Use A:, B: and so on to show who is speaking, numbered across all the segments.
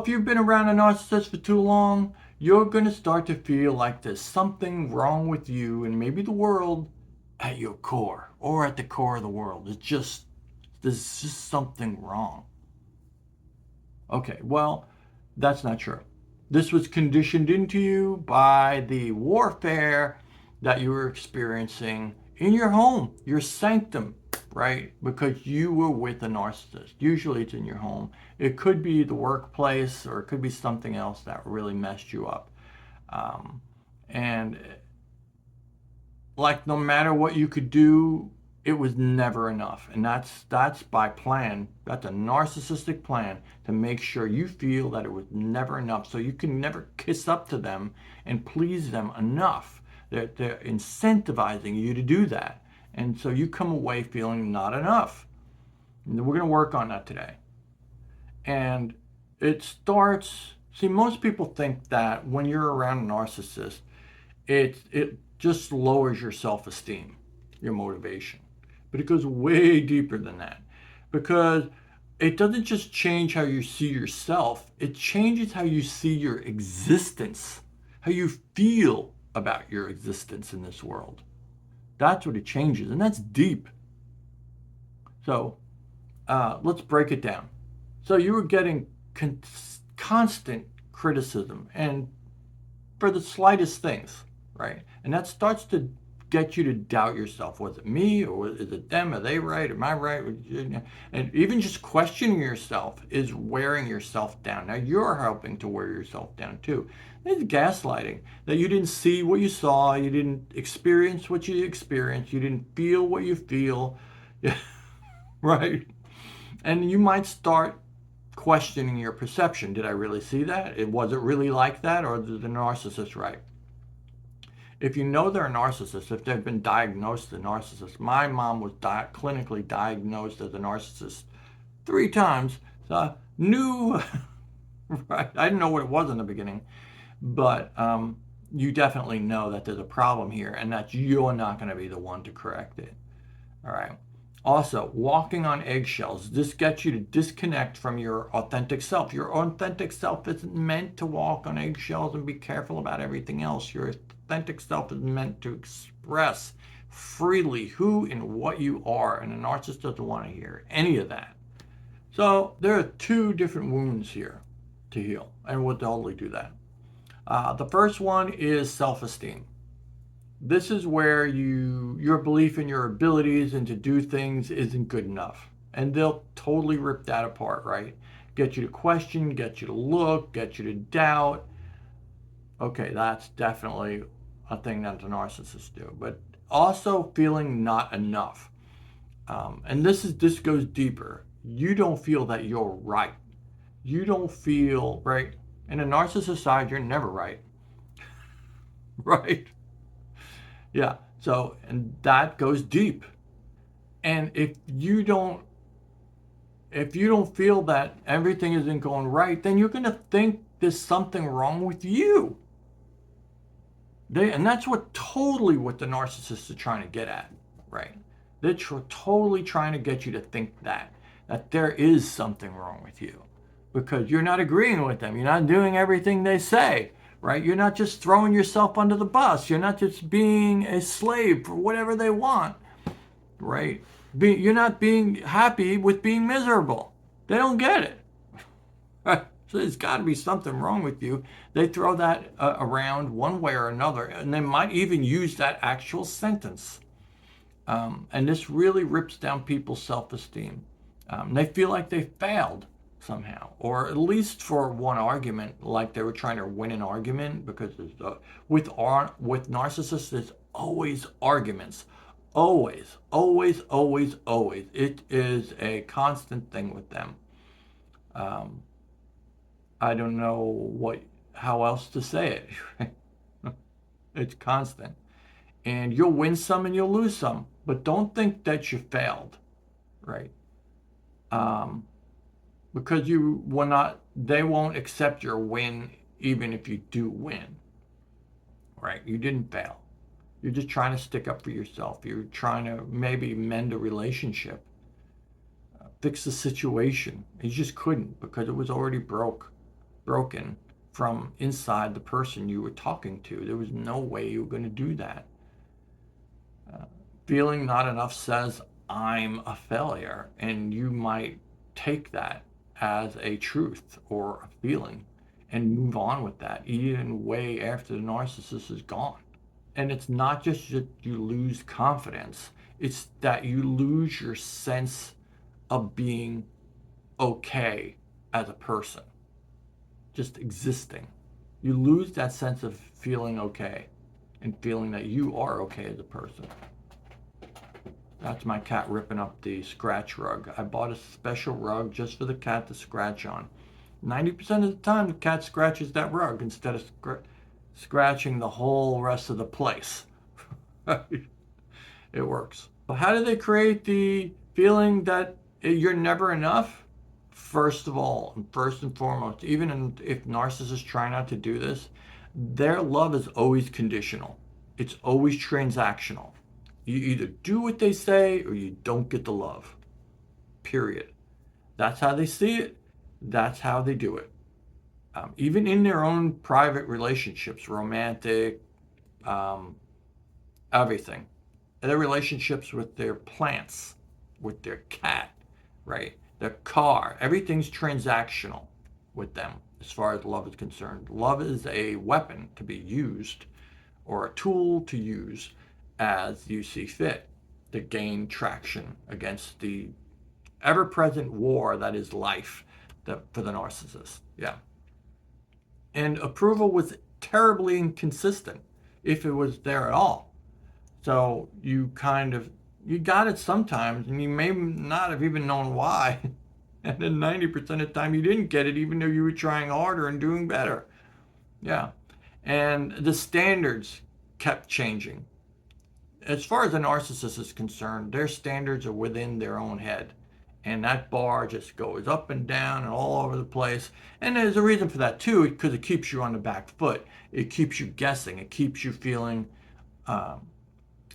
A: If you've been around a narcissist for too long, you're going to start to feel like there's something wrong with you and maybe the world at your core or at the core of the world. There's just something wrong. Okay, well, that's not true. This was conditioned into you by the warfare that you were experiencing in your home, your sanctum, right? Because you were with a narcissist. Usually it's in your home. It could be the workplace or it could be something else that really messed you up. Um, and like no matter what you could do, it was never enough. And that's by plan. That's a narcissistic plan to make sure you feel that it was never enough. So you can never kiss up to them and please them enough. They're incentivizing you to do that. And so you come away feeling not enough. And we're going to work on that today. And it starts, see, most people think that when you're around a narcissist, it just lowers your self-esteem, your motivation. But it goes way deeper than that because it doesn't just change how you see yourself, it changes how you see your existence, how you feel about your existence in this world. That's what it changes, and that's deep. So let's break it down. So you were getting constant criticism, and for the slightest things, right? And that starts to get you to doubt yourself. Was it me or is it them? Are they right? Am I right? And even just questioning yourself is wearing yourself down. Now you're helping to wear yourself down too. It's gaslighting that you didn't see what you saw, you didn't experience what you experienced, you didn't feel what you feel, right? And you might start questioning your perception. Did I really see that? Was it really like that, or did the narcissist right? If you know they're a narcissist, if they've been diagnosed as a narcissist, my mom was clinically diagnosed as a narcissist 3 times. So I knew, right? I didn't know what it was in the beginning, but you definitely know that there's a problem here and that you're not going to be the one to correct it. All right. Also, walking on eggshells. This gets you to disconnect from your authentic self. Your authentic self isn't meant to walk on eggshells and be careful about everything else. Your authentic self is meant to express freely who and what you are, and a narcissist doesn't want to hear any of that. So there are 2 different wounds here to heal, and we'll totally do that. The first one is self-esteem. This is where your belief in your abilities and to do things isn't good enough. And they'll totally rip that apart, right? Get you to question, get you to look, get you to doubt. Okay, that's definitely a thing that the narcissists do. But also feeling not enough. And this goes deeper. You don't feel that you're right. You don't feel right. In a narcissist side, you're never right. Right? Yeah. So, and that goes deep. And if you don't feel that everything isn't going right, then you're going to think there's something wrong with you. And that's what the narcissists are trying to get at, right? They're totally trying to get you to think that there is something wrong with you because you're not agreeing with them. You're not doing everything they say, right? You're not just throwing yourself under the bus. You're not just being a slave for whatever they want, right? You're not being happy with being miserable. They don't get it. Right? So there's got to be something wrong with you. They throw that around one way or another, and they might even use that actual sentence. And this really rips down people's self-esteem. They feel like they failed somehow, or at least for one argument, like they were trying to win an argument. Because with narcissists, there's always arguments, always, always, always, always. It is a constant thing with them. Um, I don't know how else to say it. It's constant. And you'll win some and you'll lose some, but don't think that you failed, right? Um, because they won't accept your win even if you do win, right? You didn't fail. You're just trying to stick up for yourself. You're trying to maybe mend a relationship, fix the situation. You just couldn't because it was already broke. broken from inside the person you were talking to. There was no way you were going to do that. Feeling not enough says, I'm a failure. And you might take that as a truth or a feeling and move on with that, even way after the narcissist is gone. And it's not just that you lose confidence, it's that you lose your sense of being okay as a person, just existing. You lose that sense of feeling okay and feeling that you are okay as a person. That's my cat ripping up the scratch rug. I bought a special rug just for the cat to scratch on. 90% of the time, the cat scratches that rug instead of scratching the whole rest of the place. It works. But how do they create the feeling that you're never enough? First of all, and first and foremost, even if narcissists try not to do this, their love is always conditional. It's always transactional. You either do what they say or you don't get the love. Period. That's how they see it. That's how they do it. Even in their own private relationships, romantic, um, everything. Their relationships with their plants, with their cat, right? Their car, everything's transactional with them as far as love is concerned. Love is a weapon to be used or a tool to use as you see fit to gain traction against the ever present war that is life for the narcissist. Yeah. And approval was terribly inconsistent if it was there at all. So you got it sometimes and you may not have even known why. And then 90% of the time you didn't get it even though you were trying harder and doing better. Yeah. And the standards kept changing. As far as a narcissist is concerned, their standards are within their own head. And that bar just goes up and down and all over the place. And there's a reason for that too, because it keeps you on the back foot. It keeps you guessing. It keeps you feeling um,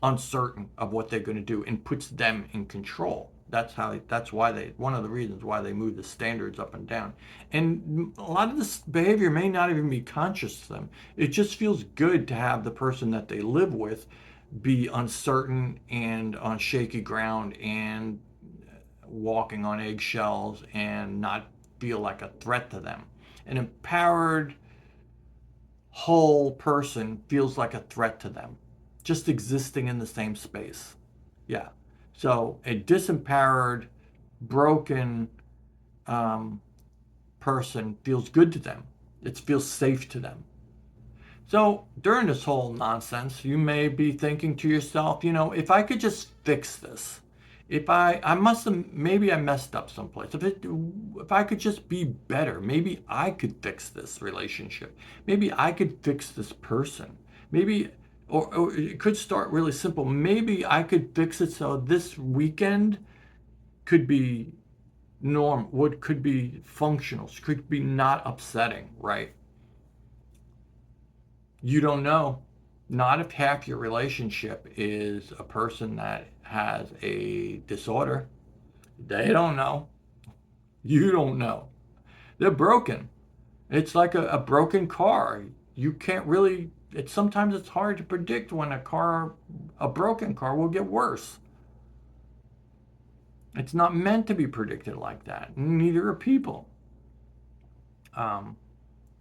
A: uncertain of what they're going to do and puts them in control. That's why one of the reasons why they move the standards up and down. And a lot of this behavior may not even be conscious to them. It just feels good to have the person that they live with be uncertain and on shaky ground and walking on eggshells and not feel like a threat to them. An empowered whole person feels like a threat to them, just existing in the same space. Yeah. So a disempowered, broken person feels good to them. It feels safe to them. So during this whole nonsense, you may be thinking to yourself, if I could just fix this, if I must have, maybe I messed up someplace. If I could just be better, maybe I could fix this relationship. Maybe I could fix this person. Maybe, or it could start really simple. Maybe I could fix it so this weekend could be could be functional, could be not upsetting, right? You don't know. Not if half your relationship is a person that has a disorder. They don't know. You don't know. They're broken. It's like a broken car. You can't really, sometimes it's hard to predict when a broken car will get worse. It's not meant to be predicted like that. Neither are people. Um,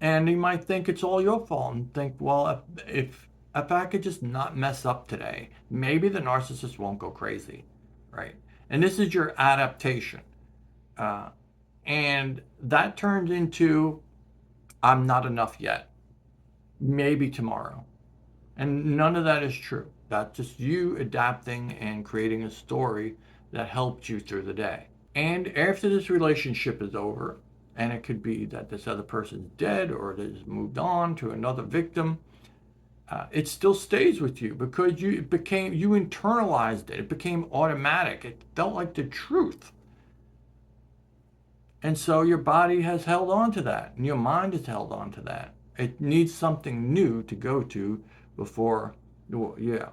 A: and you might think it's all your fault and think, well, if I could just not mess up today, maybe the narcissist won't go crazy, right? And this is your adaptation. Uh, and that turns into, I'm not enough yet. Maybe tomorrow. And none of that is true. That's just you adapting and creating a story that helped you through the day. And after this relationship is over, and it could be that this other person's dead or it has moved on to another victim, it still stays with you because you internalized it. It became automatic. It felt like the truth. And so your body has held on to that, and your mind has held on to that. It needs something new to go to before, well, yeah,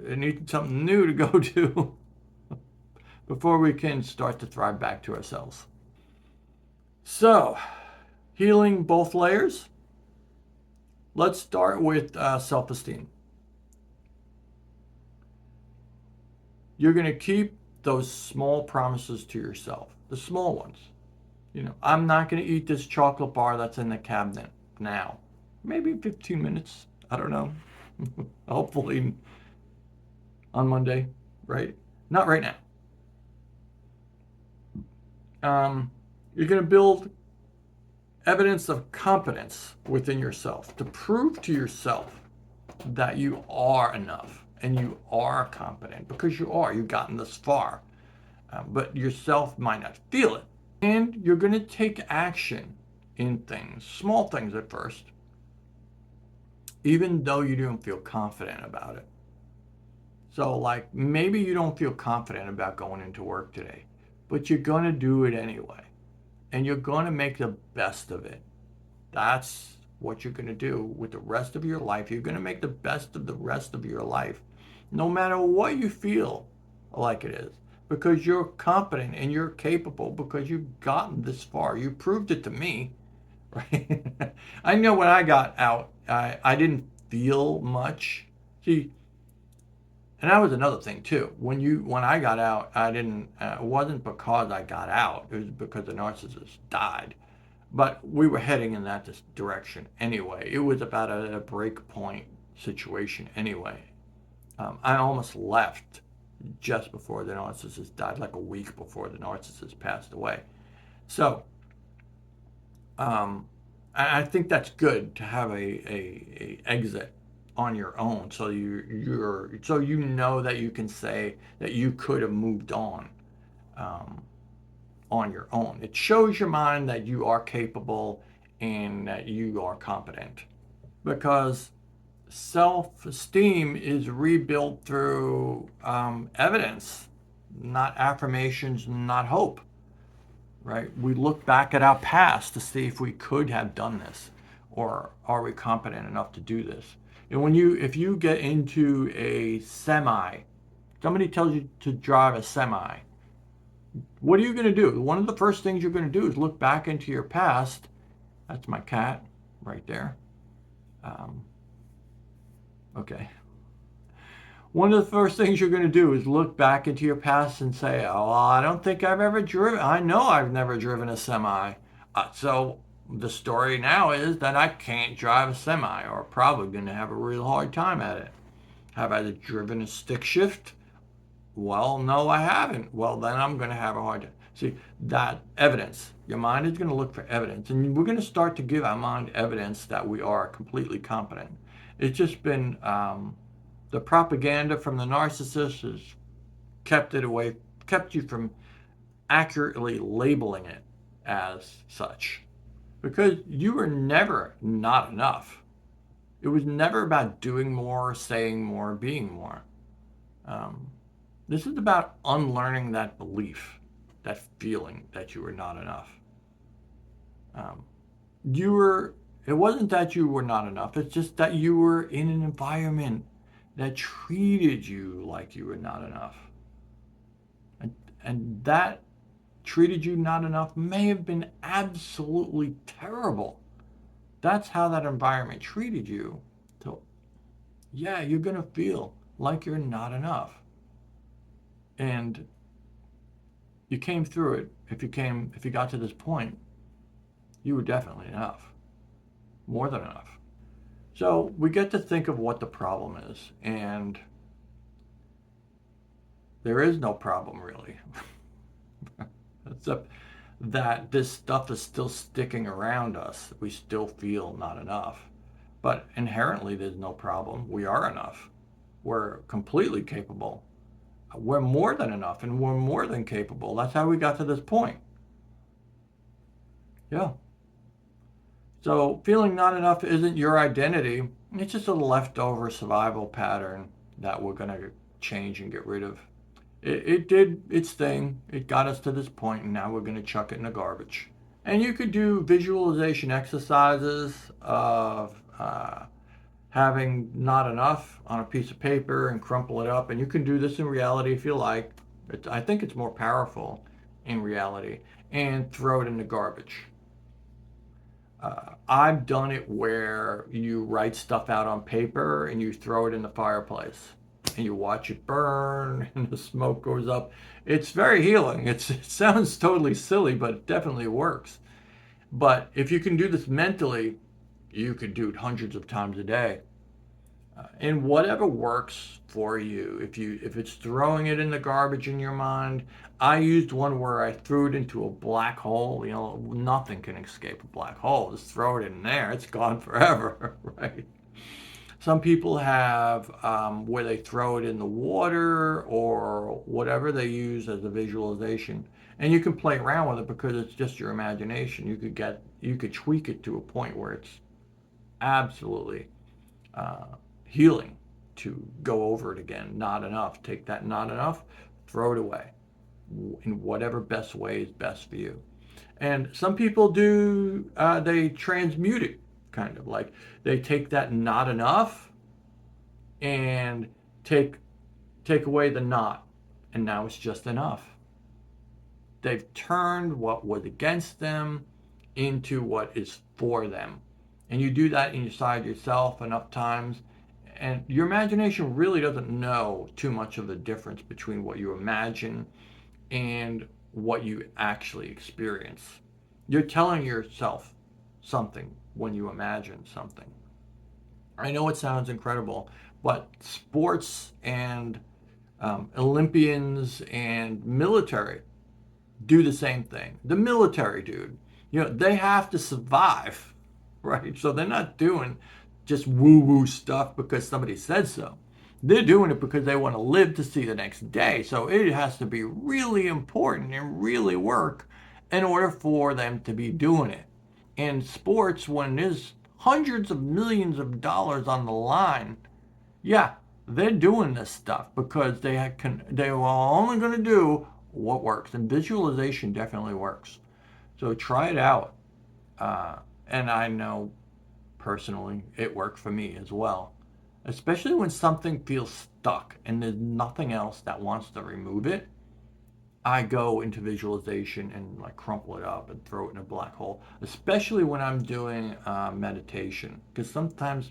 A: it needs something new to go to before we can start to thrive back to ourselves. So healing both layers. Let's start with self-esteem. You're going to keep those small promises to yourself, the small ones. I'm not going to eat this chocolate bar that's in the cabinet now. Maybe 15 minutes. I don't know. Hopefully on Monday, right? Not right now. You're going to build evidence of competence within yourself to prove to yourself that you are enough and you are competent, because you are. You've gotten this far, but yourself might not feel it. And you're going to take action in things, small things at first, even though you don't feel confident about it. So, like, maybe you don't feel confident about going into work today, but you're going to do it anyway. And you're going to make the best of it. That's what you're going to do with the rest of your life. You're going to make the best of the rest of your life, no matter what you feel like it is, because you're competent and you're capable, because you've gotten this far. You proved it to me, right? I know when I got out, I didn't feel much. See, and that was another thing too. When I got out, I didn't. It wasn't because I got out. It was because the narcissist died. But we were heading in that direction anyway. It was about a break point situation anyway. I almost left just before the narcissist died, like a week before the narcissist passed away. So I think that's good to have a exit on your own, so you know that you can say that you could have moved on your own. It shows your mind that you are capable and that you are competent, because self-esteem is rebuilt through evidence, not affirmations, not hope. Right? We look back at our past to see if we could have done this, or are we competent enough to do this. And if you get into a semi, somebody tells you to drive a semi, what are you going to do? One of the first things you're going to do is look back into your past. That's my cat right there. Okay. One of the first things you're going to do is look back into your past and say, oh, I don't think I've ever driven. I know I've never driven a semi. So the story now is that I can't drive a semi, or probably going to have a real hard time at it. Have I driven a stick shift? Well, no, I haven't. Well, then I'm going to have a hard time. See, that evidence, your mind is going to look for evidence, and we're going to start to give our mind evidence that we are completely competent. It's just been the propaganda from the narcissist has kept you from accurately labeling it as such, because you were never not enough. It was never about doing more, saying more, being more. This is about unlearning that belief, that feeling that you were not enough. It wasn't that you were not enough. It's just that you were in an environment that treated you like you were not enough. And that treated you not enough may have been absolutely terrible. That's how that environment treated you. So, yeah, you're going to feel like you're not enough. And you came through it. If you got to this point, you were definitely enough. More than enough. So we get to think of what the problem is, and there is no problem really. Except that this stuff is still sticking around us. We still feel not enough. But inherently there's no problem. We are enough. We're completely capable. We're more than enough, and we're more than capable. That's how we got to this point. Yeah. So feeling not enough isn't your identity. It's just a leftover survival pattern that we're going to change and get rid of. It did its thing. It got us to this point, and now we're going to chuck it in the garbage. And you could do visualization exercises of having not enough on a piece of paper and crumple it up. And you can do this in reality if you like. I think it's more powerful in reality. And throw it in the garbage. I've done it where you write stuff out on paper and you throw it in the fireplace and you watch it burn and the smoke goes up. It's very healing. It sounds totally silly, but it definitely works. But if you can do this mentally, you could do it hundreds of times a day. And whatever works for you. If it's throwing it in the garbage in your mind, I used one where I threw it into a black hole. You know, nothing can escape a black hole. Just throw it in there; it's gone forever, right? Some people have where they throw it in the water or whatever they use as a visualization, and you can play around with it because it's just your imagination. You could tweak it to a point where it's absolutely uh, healing to go over it again. Not enough. Take that not enough, throw it away in whatever best way is best for you. And some people do, they transmute it kind of like they take that not enough and take take away the not, and now it's just enough. They've turned what was against them into what is for them. And you do that inside yourself enough times, and your imagination really doesn't know too much of the difference between what you imagine and what you actually experience. You're telling yourself something when you imagine something. I know it sounds incredible, but sports and Olympians and military do the same thing. The military, dude, you know, they have to survive, right? So they're not doing just woo woo stuff because somebody said so. They're doing it because they want to live to see the next day. So it has to be really important and really work in order for them to be doing it. In sports, when there's hundreds of millions of dollars on the line, yeah, they're doing this stuff because they are only going to do what works, and visualization definitely works. So try it out. Uh, and I know personally it worked for me as well, especially when something feels stuck and there's nothing else that wants to remove it. I go into visualization and like crumple it up and throw it in a black hole, especially when I'm doing meditation. Because sometimes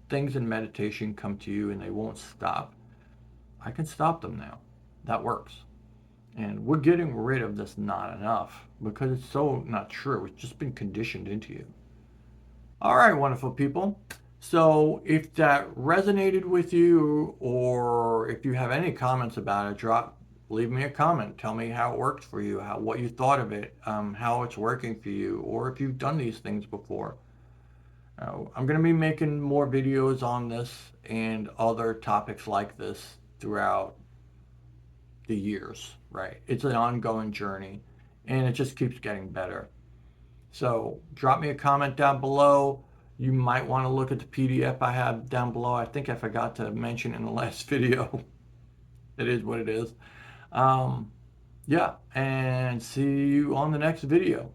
A: things in meditation come to you and they won't stop. I can stop them now. That works. And we're getting rid of this not enough because it's so not true. It's just been conditioned into you. All right, wonderful people. So if that resonated with you, or if you have any comments about it, leave me a comment. Tell me how it worked for you, what you thought of it, how it's working for you, or if you've done these things before. I'm going to be making more videos on this and other topics like this throughout the years, right? It's an ongoing journey, and it just keeps getting better. So drop me a comment down below. You might want to look at the PDF I have down below. I think I forgot to mention in the last video. It is what it is. Yeah, and see you on the next video.